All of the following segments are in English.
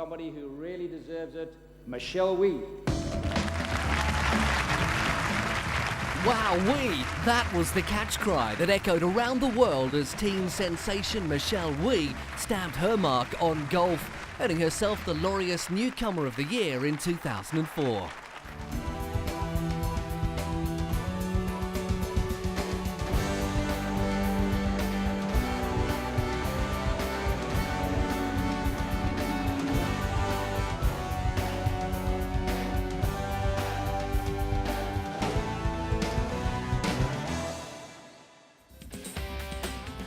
somebody who really deserves it, Michelle Wie. Wow-wee! That was the catch cry that echoed around the world as teen sensation Michelle Wie stamped her mark on golf, earning herself the Laureus Newcomer of the Year in 2004.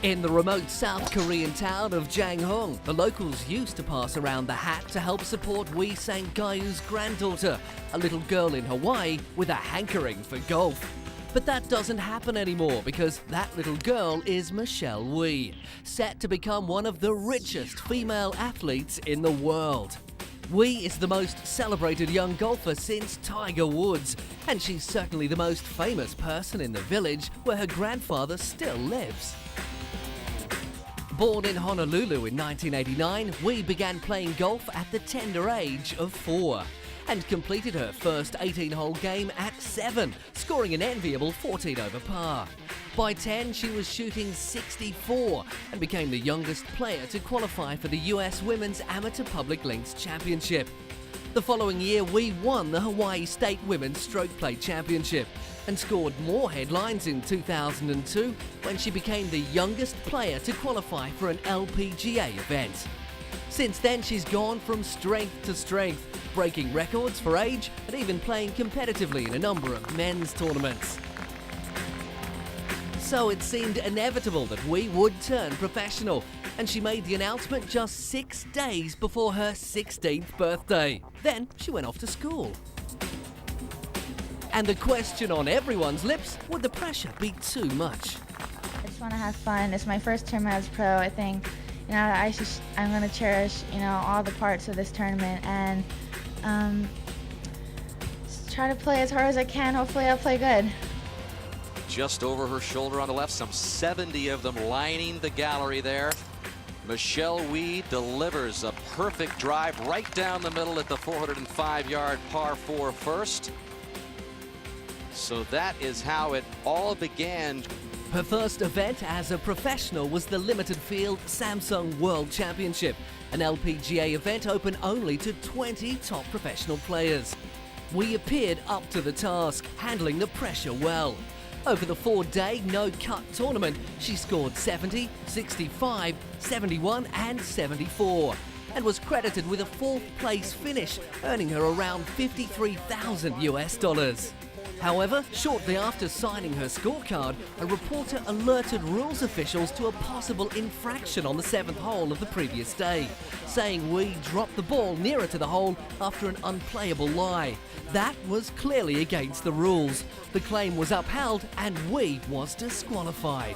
In the remote South Korean town of Janghong, the locals used to pass around the hat to help support Wee St. Gayu's granddaughter, a little girl in Hawaii with a hankering for golf. But that doesn't happen anymore because that little girl is Michelle Wie, set to become one of the richest female athletes in the world. Wie is the most celebrated young golfer since Tiger Woods, and she's certainly the most famous person in the village where her grandfather still lives. Born in Honolulu in 1989, Wie began playing golf at the tender age of 4 and completed her first 18-hole game at 7, scoring an enviable 14 over par. By 10, she was shooting 64 and became the youngest player to qualify for the US Women's Amateur Public Links Championship. The following year, Wie won the Hawaii State Women's Stroke Play Championship and scored more headlines in 2002 when she became the youngest player to qualify for an LPGA event. Since then, she's gone from strength to strength, breaking records for age and even playing competitively in a number of men's tournaments. So it seemed inevitable that Wie would turn professional, and she made the announcement just 6 days before her 16th birthday. Then she went off to school. And the question on everyone's lips, would the pressure be too much? I just want to have fun. It's my first tournament as pro. I think, I'm going to cherish, all the parts of this tournament and just try to play as hard as I can. Hopefully I'll play good. Just over her shoulder on the left, some 70 of them lining the gallery there. Michelle Wie delivers a perfect drive right down the middle at the 405-yard par 4 first. So that is how it all began. Her first event as a professional was the limited field Samsung World Championship, an LPGA event open only to 20 top professional players. Wie appeared up to the task, handling the pressure well. Over the 4-day no-cut tournament, she scored 70, 65, 71 and 74 and was credited with a 4th place finish, earning her around $53,000 US. However, shortly after signing her scorecard, a reporter alerted rules officials to a possible infraction on the 7th hole of the previous day, saying Wie dropped the ball nearer to the hole after an unplayable lie. That was clearly against the rules. The claim was upheld and Wie was disqualified.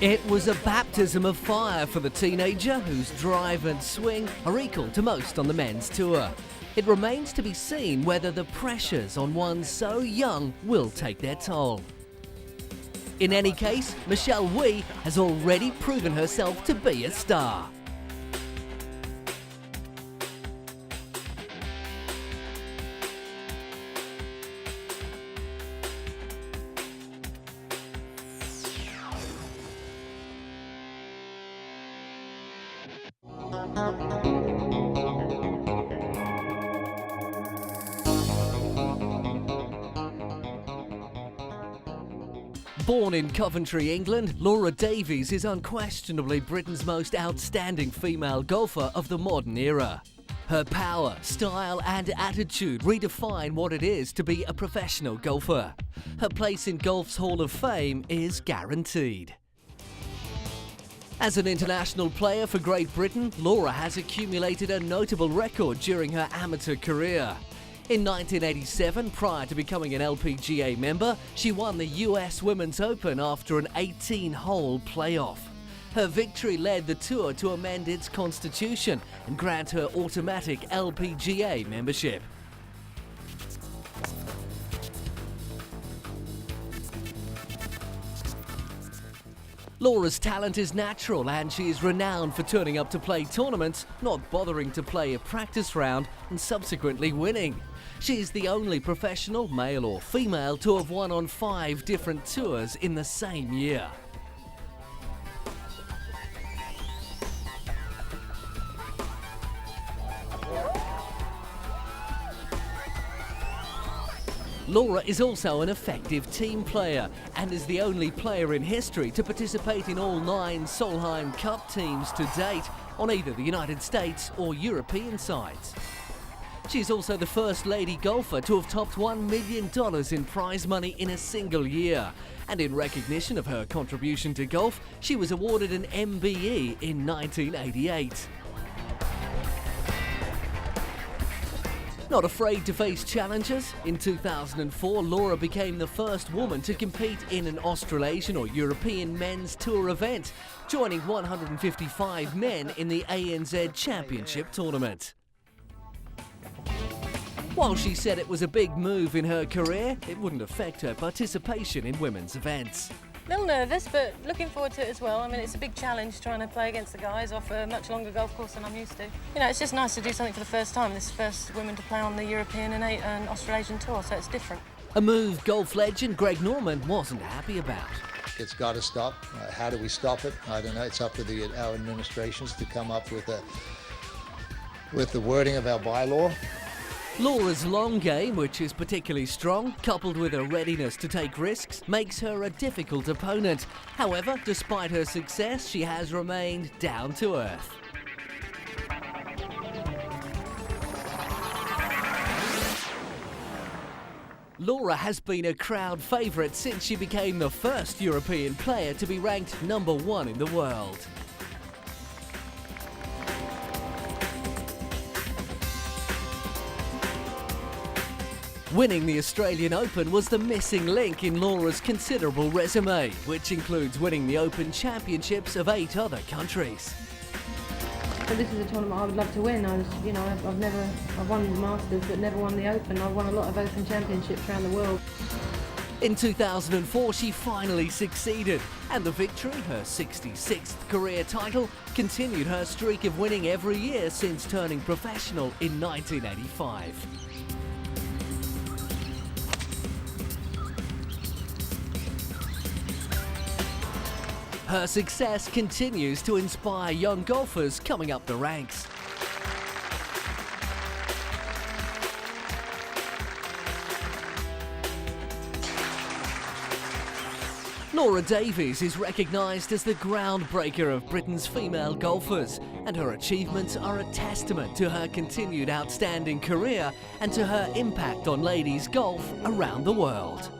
It was a baptism of fire for the teenager, whose drive and swing are equal to most on the men's tour. It remains to be seen whether the pressures on one so young will take their toll. In any case, Michelle Wie has already proven herself to be a star. Born in Coventry, England, Laura Davies is unquestionably Britain's most outstanding female golfer of the modern era. Her power, style and attitude redefine what it is to be a professional golfer. Her place in golf's Hall of Fame is guaranteed. As an international player for Great Britain, Laura has accumulated a notable record during her amateur career. In 1987, prior to becoming an LPGA member, she won the US Women's Open after an 18-hole playoff. Her victory led the tour to amend its constitution and grant her automatic LPGA membership. Laura's talent is natural and she is renowned for turning up to play tournaments, not bothering to play a practice round and subsequently winning. She is the only professional, male or female, to have won on 5 different tours in the same year. Laura is also an effective team player and is the only player in history to participate in all 9 Solheim Cup teams to date on either the United States or European sides. She is also the first lady golfer to have topped $1 million in prize money in a single year. And in recognition of her contribution to golf, she was awarded an MBE in 1988. Not afraid to face challenges, in 2004 Laura became the first woman to compete in an Australasian or European men's tour event, joining 155 men in the ANZ Championship tournament. While she said it was a big move in her career, it wouldn't affect her participation in women's events. A little nervous, but looking forward to it as well. I mean, it's a big challenge trying to play against the guys off a much longer golf course than I'm used to. You know, it's just nice to do something for the first time. This is the first women to play on the European and Australasian tour, so it's different. A move golf legend Greg Norman wasn't happy about. It's got to stop. How do we stop it? I don't know. It's up to our administrations to come up with the wording of our bylaw. Laura's long game, which is particularly strong, coupled with a readiness to take risks, makes her a difficult opponent. However, despite her success, she has remained down to earth. Laura has been a crowd favourite since she became the first European player to be ranked #1 in the world. Winning the Australian Open was the missing link in Laura's considerable resume, which includes winning the Open Championships of 8 other countries. So this is a tournament I would love to win. I've won the Masters but never won the Open. I've won a lot of Open Championships around the world. In 2004, she finally succeeded, and the victory, her 66th career title, continued her streak of winning every year since turning professional in 1985. Her success continues to inspire young golfers coming up the ranks. Laura Davies is recognised as the groundbreaker of Britain's female golfers, and her achievements are a testament to her continued outstanding career and to her impact on ladies' golf around the world.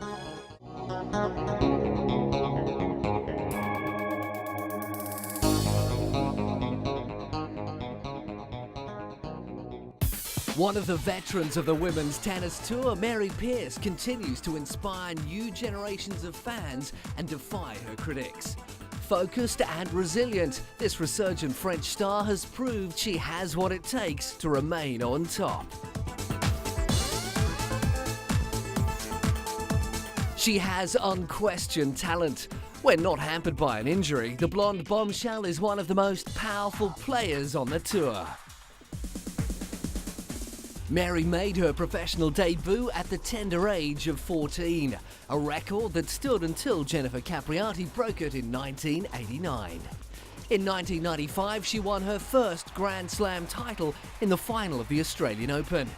One of the veterans of the women's tennis tour, Mary Pierce, continues to inspire new generations of fans and defy her critics. Focused and resilient, this resurgent French star has proved she has what it takes to remain on top. She has unquestioned talent. When not hampered by an injury, the blonde bombshell is one of the most powerful players on the tour. Mary made her professional debut at the tender age of 14, a record that stood until Jennifer Capriati broke it in 1989. In 1995, she won her first Grand Slam title in the final of the Australian Open.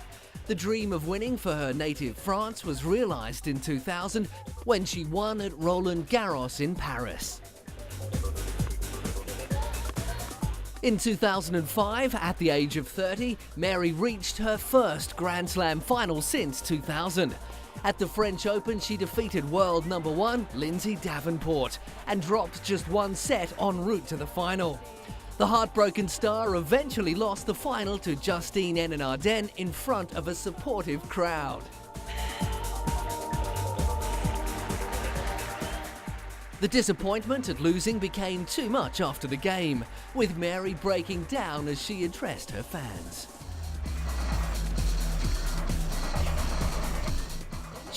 The dream of winning for her native France was realised in 2000 when she won at Roland Garros in Paris. In 2005, at the age of 30, Mary reached her first Grand Slam final since 2000. At the French Open, she defeated world #1 Lindsay Davenport and dropped just 1 set en route to the final. The heartbroken star eventually lost the final to Justine Henin-Ardenne in front of a supportive crowd. The disappointment at losing became too much after the game, with Mary breaking down as she addressed her fans.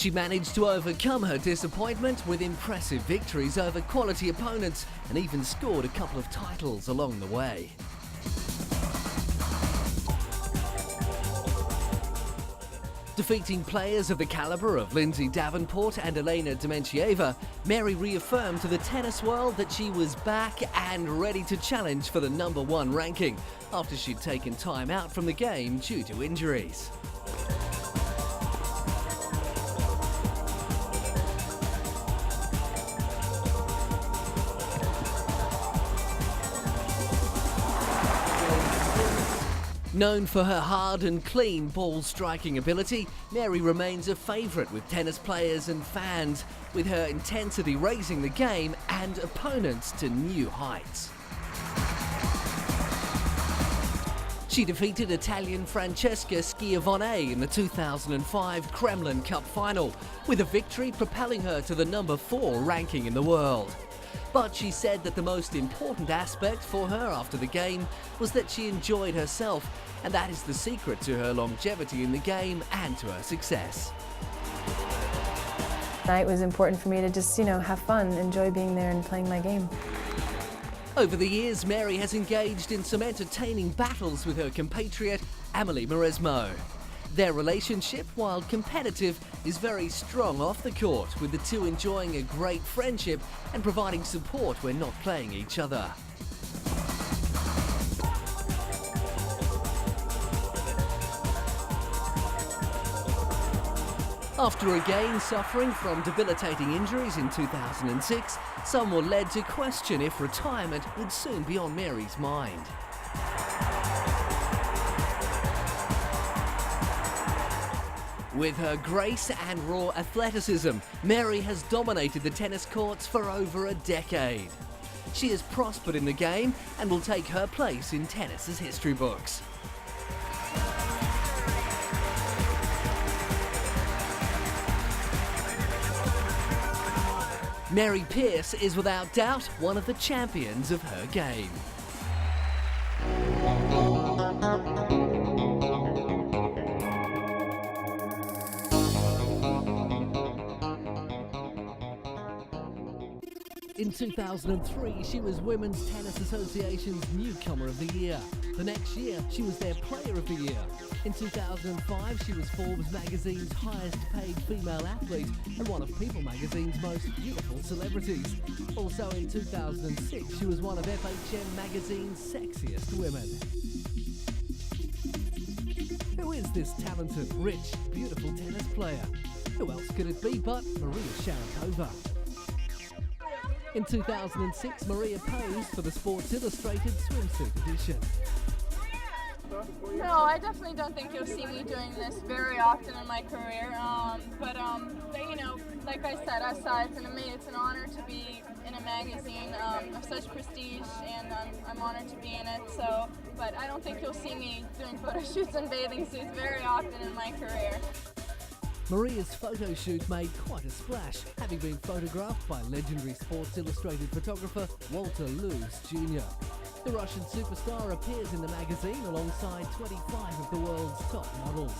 She managed to overcome her disappointment with impressive victories over quality opponents and even scored a couple of titles along the way. Defeating players of the calibre of Lindsay Davenport and Elena Dementieva, Mary reaffirmed to the tennis world that she was back and ready to challenge for the #1 ranking after she'd taken time out from the game due to injuries. Known for her hard and clean ball striking ability, Mary remains a favourite with tennis players and fans, with her intensity raising the game and opponents to new heights. She defeated Italian Francesca Schiavone in the 2005 Kremlin Cup final, with a victory propelling her to the #4 ranking in the world. But she said that the most important aspect for her after the game was that she enjoyed herself, and that is the secret to her longevity in the game and to her success. It was important for me to just, have fun, enjoy being there and playing my game. Over the years, Mary has engaged in some entertaining battles with her compatriot, Amelie Mauresmo. Their relationship, while competitive, is very strong off the court, with the two enjoying a great friendship and providing support when not playing each other. After again suffering from debilitating injuries in 2006, some were led to question if retirement would soon be on Mary's mind. With her grace and raw athleticism, Mary has dominated the tennis courts for over a decade. She has prospered in the game and will take her place in tennis's history books. Mary Pierce is without doubt one of the champions of her game. In 2003, she was Women's Tennis Association's Newcomer of the Year. The next year, she was their Player of the Year. In 2005, she was Forbes magazine's highest paid female athlete and one of People magazine's most beautiful celebrities. Also in 2006, she was one of FHM magazine's sexiest women. Who is this talented, rich, beautiful tennis player? Who else could it be but Maria Sharapova? In 2006, Maria posed for the Sports Illustrated swimsuit edition. No, I definitely don't think you'll see me doing this very often in my career. But like I said, it's an honor to be in a magazine of such prestige, and I'm honored to be in it. So, but I don't think you'll see me doing photo shoots and bathing suits very often in my career. Maria's photo shoot made quite a splash, having been photographed by legendary Sports Illustrated photographer Walter Luz Jr. The Russian superstar appears in the magazine alongside 25 of the world's top models.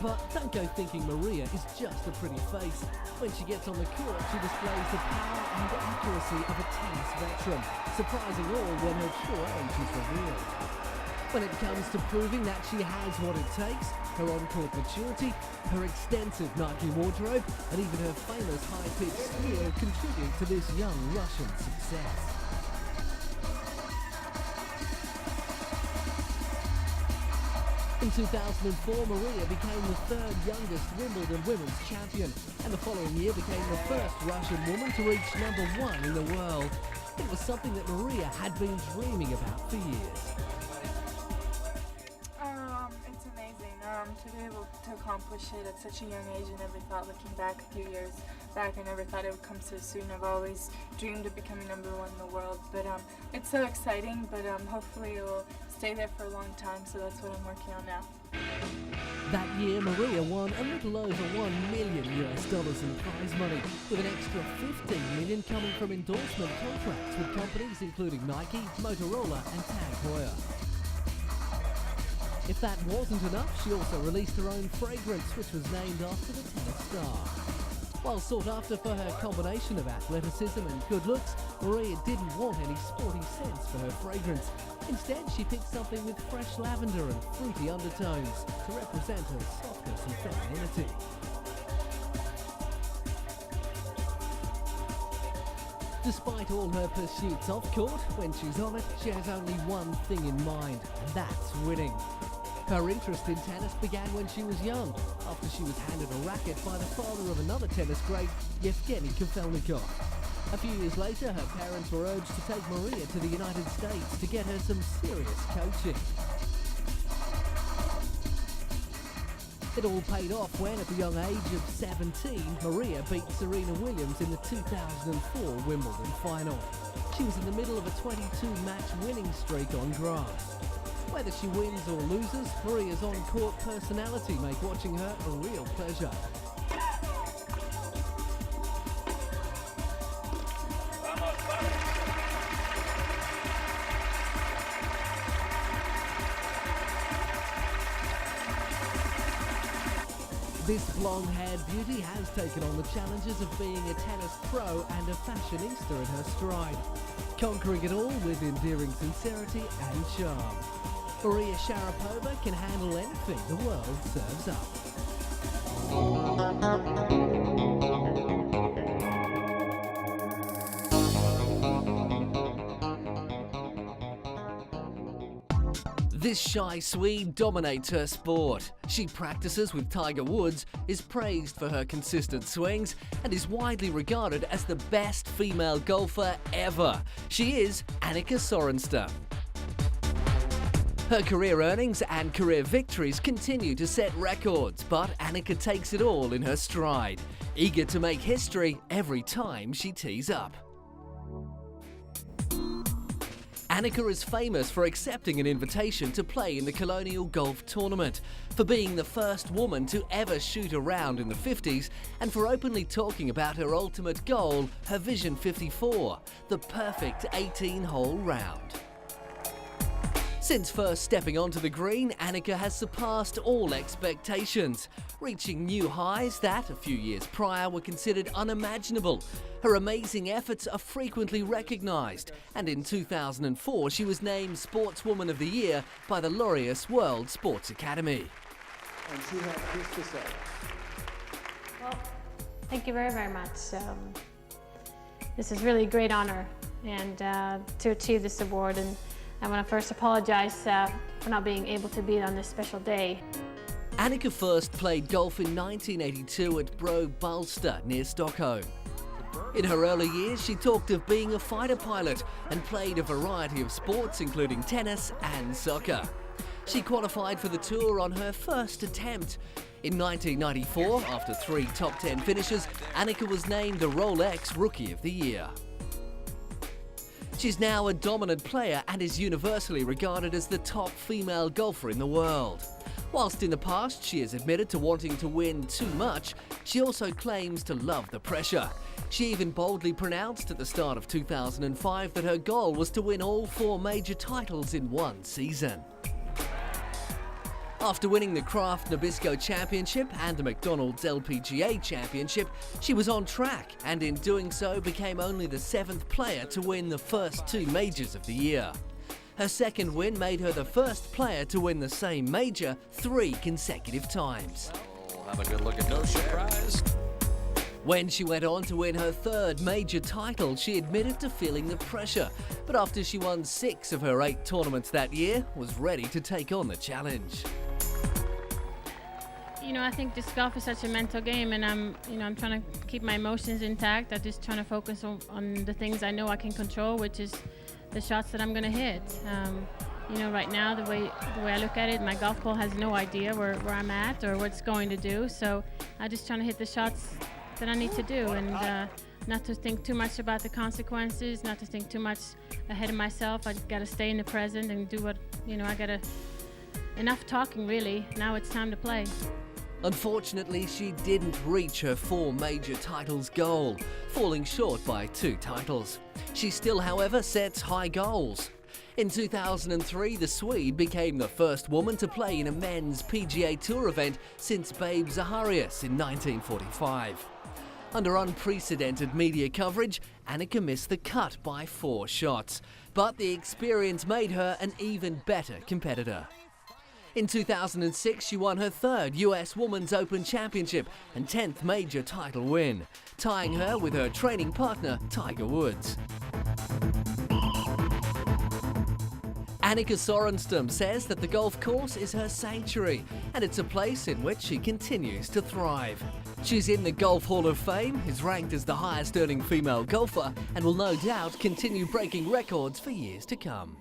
But don't go thinking Maria is just a pretty face. When she gets on the court, she displays the power and accuracy of a tennis veteran, surprising all when her true age is revealed. When it comes to proving that she has what it takes, her on-court maturity, her extensive Nike wardrobe, and even her famous high-pitched squeal contribute to this young Russian success. In 2004, Maria became the third youngest Wimbledon women's champion, and the following year became the first Russian woman to reach #1 in the world. It was something that Maria had been dreaming about for years. It's amazing to be able to accomplish it at such a young age. I never thought, looking back a few years back, I never thought it would come so soon. I've always dreamed of becoming #1 in the world, but it's so exciting, but hopefully it will stay there for a long time, so that's what I'm working on now. That year, Maria won a little over $1 million in prize money, with an extra $15 million coming from endorsement contracts with companies including Nike, Motorola and Tag Heuer. If that wasn't enough, she also released her own fragrance, which was named after the tennis star. While sought after for her combination of athleticism and good looks, Maria didn't want any sporty scents for her fragrance. Instead, she picked something with fresh lavender and fruity undertones to represent her softness and femininity. Despite all her pursuits off court, when she's on it, she has only one thing in mind, and that's winning. Her interest in tennis began when she was young, after she was handed a racket by the father of another tennis great, Yevgeny Kafelnikov. A few years later, her parents were urged to take Maria to the United States to get her some serious coaching. It all paid off when, at the young age of 17, Maria beat Serena Williams in the 2004 Wimbledon final. She was in the middle of a 22-match winning streak on grass. Whether she wins or loses, Maria's on-court personality make watching her a real pleasure. This blonde-haired beauty has taken on the challenges of being a tennis pro and a fashionista in her stride, conquering it all with endearing sincerity and charm. Maria Sharapova can handle anything the world serves up. This shy Swede dominates her sport. She practices with Tiger Woods, is praised for her consistent swings, and is widely regarded as the best female golfer ever. She is Annika Sorenstam. Her career earnings and career victories continue to set records, but Annika takes it all in her stride, eager to make history every time she tees up. Annika is famous for accepting an invitation to play in the Colonial Golf Tournament, for being the first woman to ever shoot a round in the 50s, and for openly talking about her ultimate goal, her Vision 54, the perfect 18-hole round. Since first stepping onto the green, Annika has surpassed all expectations, reaching new highs that, a few years prior, were considered unimaginable. Her amazing efforts are frequently recognised, and in 2004 she was named Sportswoman of the Year by the Laureus World Sports Academy. And she had this to say. Well, thank you very, very much. This is really a great honour and to achieve this award, and I want to first apologise for not being able to be on this special day. Annika first played golf in 1982 at Bro Balsta near Stockholm. In her early years, she talked of being a fighter pilot and played a variety of sports, including tennis and soccer. She qualified for the tour on her first attempt. In 1994, after 3 top 10 finishes, Annika was named the Rolex Rookie of the Year. She's now a dominant player and is universally regarded as the top female golfer in the world. Whilst in the past she has admitted to wanting to win too much, she also claims to love the pressure. She even boldly pronounced at the start of 2005 that her goal was to win all 4 major titles in one season. After winning the Kraft Nabisco Championship and the McDonald's LPGA Championship, she was on track, and in doing so became only the 7th player to win the first 2 majors of the year. Her second win made her the first player to win the same major 3 consecutive times. We'll have a good look at No Surprise. When she went on to win her 3rd major title, she admitted to feeling the pressure, but after she won 6 of her 8 tournaments that year, was ready to take on the challenge. You know, I think disc golf is such a mental game, and I'm trying to keep my emotions intact. I'm just trying to focus on the things I know I can control, which is the shots that I'm going to hit. You know, right now, the way I look at it, my golf ball has no idea where I'm at or what it's going to do. So I'm just trying to hit the shots that I need to do, and not to think too much about the consequences, not to think too much ahead of myself. I got to stay in the present and do what, I got to, enough talking really. Now it's time to play. Unfortunately, she didn't reach her 4 major titles goal, falling short by 2 titles. She still, however, sets high goals. In 2003, the Swede became the first woman to play in a men's PGA Tour event since Babe Zaharias in 1945. Under unprecedented media coverage, Annika missed the cut by 4 shots, but the experience made her an even better competitor. In 2006, she won her 3rd US Women's Open Championship and 10th major title win, tying her with her training partner Tiger Woods. Annika Sorenstam says that the golf course is her sanctuary and it's a place in which she continues to thrive. She's in the Golf Hall of Fame, is ranked as the highest earning female golfer and will no doubt continue breaking records for years to come.